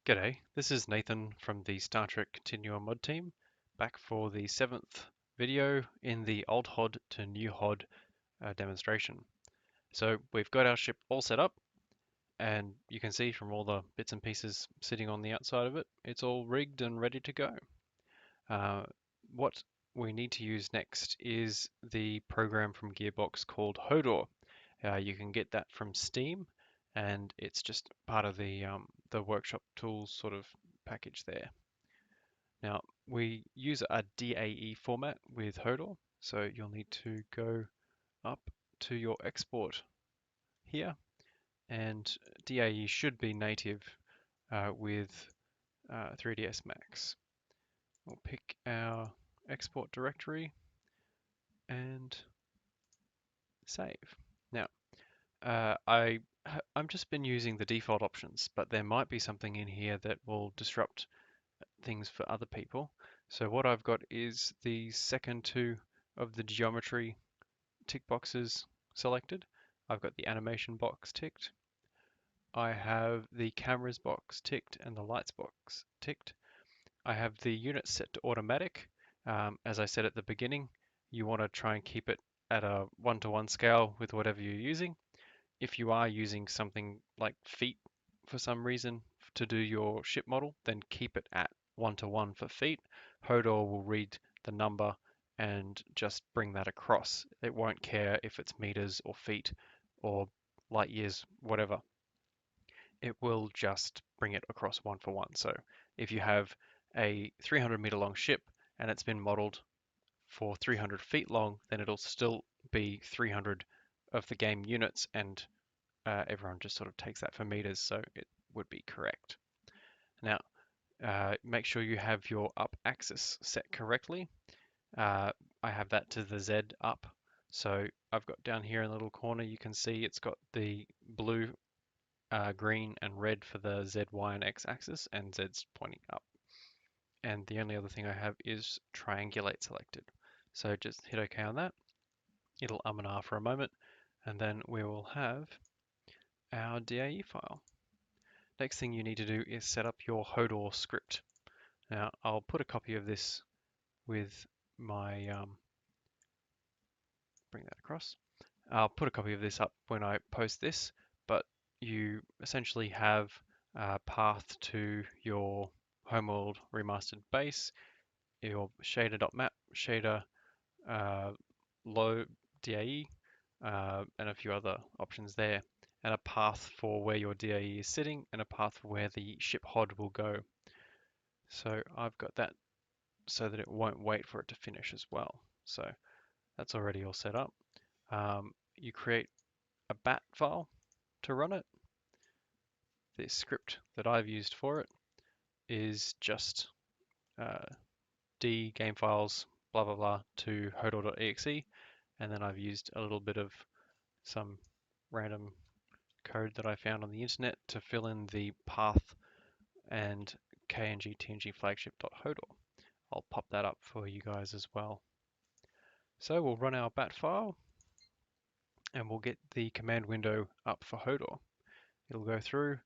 G'day, this is Nathan from the Star Trek Continuum mod team, back for the 7th video in the old HOD to new HOD demonstration. So we've got our ship all set up, and you can see from all the bits and pieces sitting on the outside of it, it's all rigged and ready to go. What we need to use next is the program from Gearbox called HODOR. You can get that from Steam, and it's just part of the workshop tools sort of package there. Now we use a DAE format with HODOR, so you'll need to go up to your export here, and DAE should be native with 3ds Max. We'll pick our export directory and save. Now, I'm just been using the default options, but there might be something in here that will disrupt things for other people. So what I've got is the second two of the geometry tick boxes selected. I've got the animation box ticked. I have the cameras box ticked and the lights box ticked. I have the unit set to automatic. As I said at the beginning, you want to try and keep it at a 1-to-1 scale with whatever you're using. If you are using something like feet for some reason to do your ship model, then keep it at 1-to-1 for feet. HODOR will read the number and just bring that across. It won't care if it's meters or feet or light years, whatever. It will just bring it across 1-for-1. So if you have a 300-meter long ship and it's been modeled for 300 feet long, then it'll still be 300 of the game units, and everyone just sort of takes that for meters, so it would be correct. Now, make sure you have your up axis set correctly. I have that to the Z up. So I've got down here in the little corner, you can see it's got the blue, green, and red for the Z, Y, and X axis, and Z's pointing up. And the only other thing I have is triangulate selected. So just hit OK on that. It'll and ah for a moment, and then we will have our DAE file. Next thing you need to do is set up your HODOR script. Now I'll put a copy of this with my, bring that across. I'll put a copy of this up when I post this, but you essentially have a path to your Homeworld remastered base, your shader.map, shader low DAE, and a few other options there, and a path for where your DAE is sitting, and a path for where the ship HOD will go. So I've got that so that it won't wait for it to finish as well. So that's already all set up. You create a bat file to run it. The script that I've used for it is just d game files blah blah blah to hodor.exe, and then I've used a little bit of some random code that I found on the internet to fill in the path and kng tng flagship.hodor. I'll pop that up for you guys as well. So we'll run our bat file and we'll get the command window up for HODOR. It'll go through,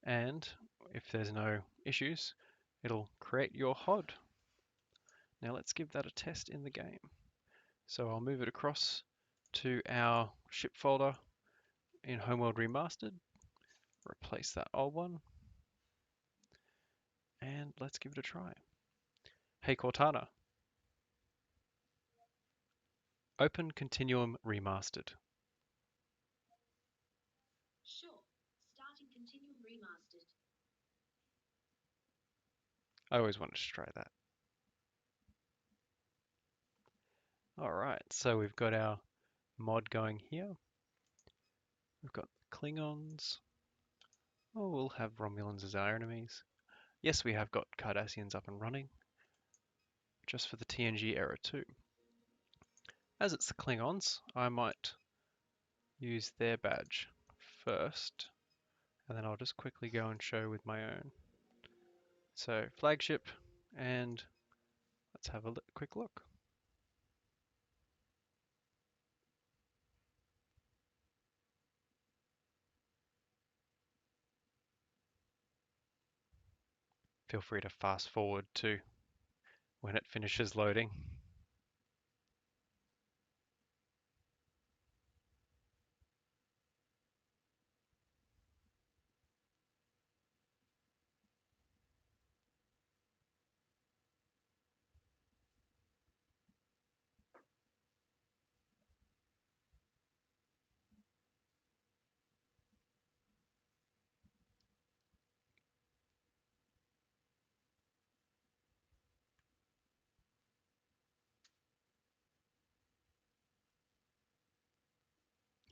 and if there's no issues, it'll create your HOD. Now let's give that a test in the game. So I'll move it across to our ship folder in Homeworld Remastered, replace that old one, and let's give it a try. Hey Cortana, open Continuum Remastered. Sure. Starting Continuum Remastered. I always wanted to try that. Alright, so we've got our mod going here. We've got Klingons. Oh, we'll have Romulans as our enemies. Yes, we have got Cardassians up and running, just for the TNG era too. As it's the Klingons, I might use their badge first, and then I'll just quickly go and show with my own. So flagship, and let's have a quick look. Feel free to fast forward to when it finishes loading.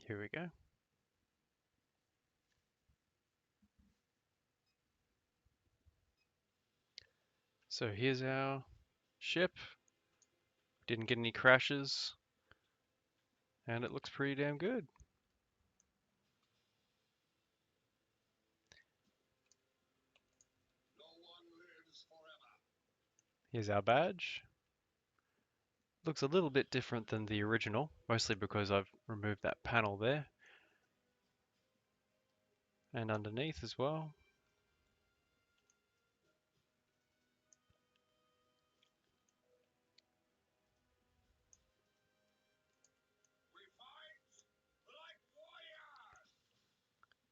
Here we go. So here's our ship. Didn't get any crashes, and it looks pretty damn good. Here's our badge. Looks a little bit different than the original, mostly because I've removed that panel there. And underneath as well.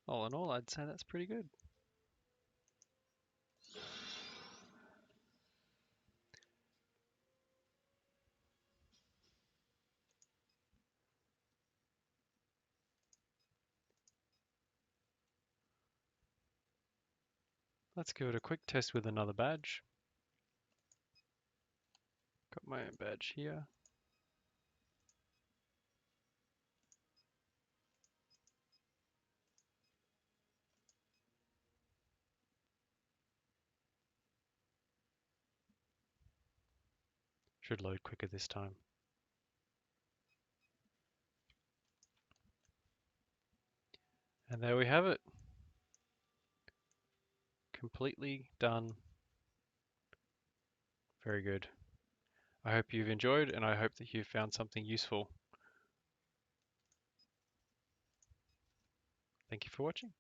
All in all, I'd say that's pretty good. Let's give it a quick test with another badge. Got my own badge here. Should load quicker this time. And there we have it. Completely done. Very good. I hope you've enjoyed, and I hope that you've found something useful. Thank you for watching.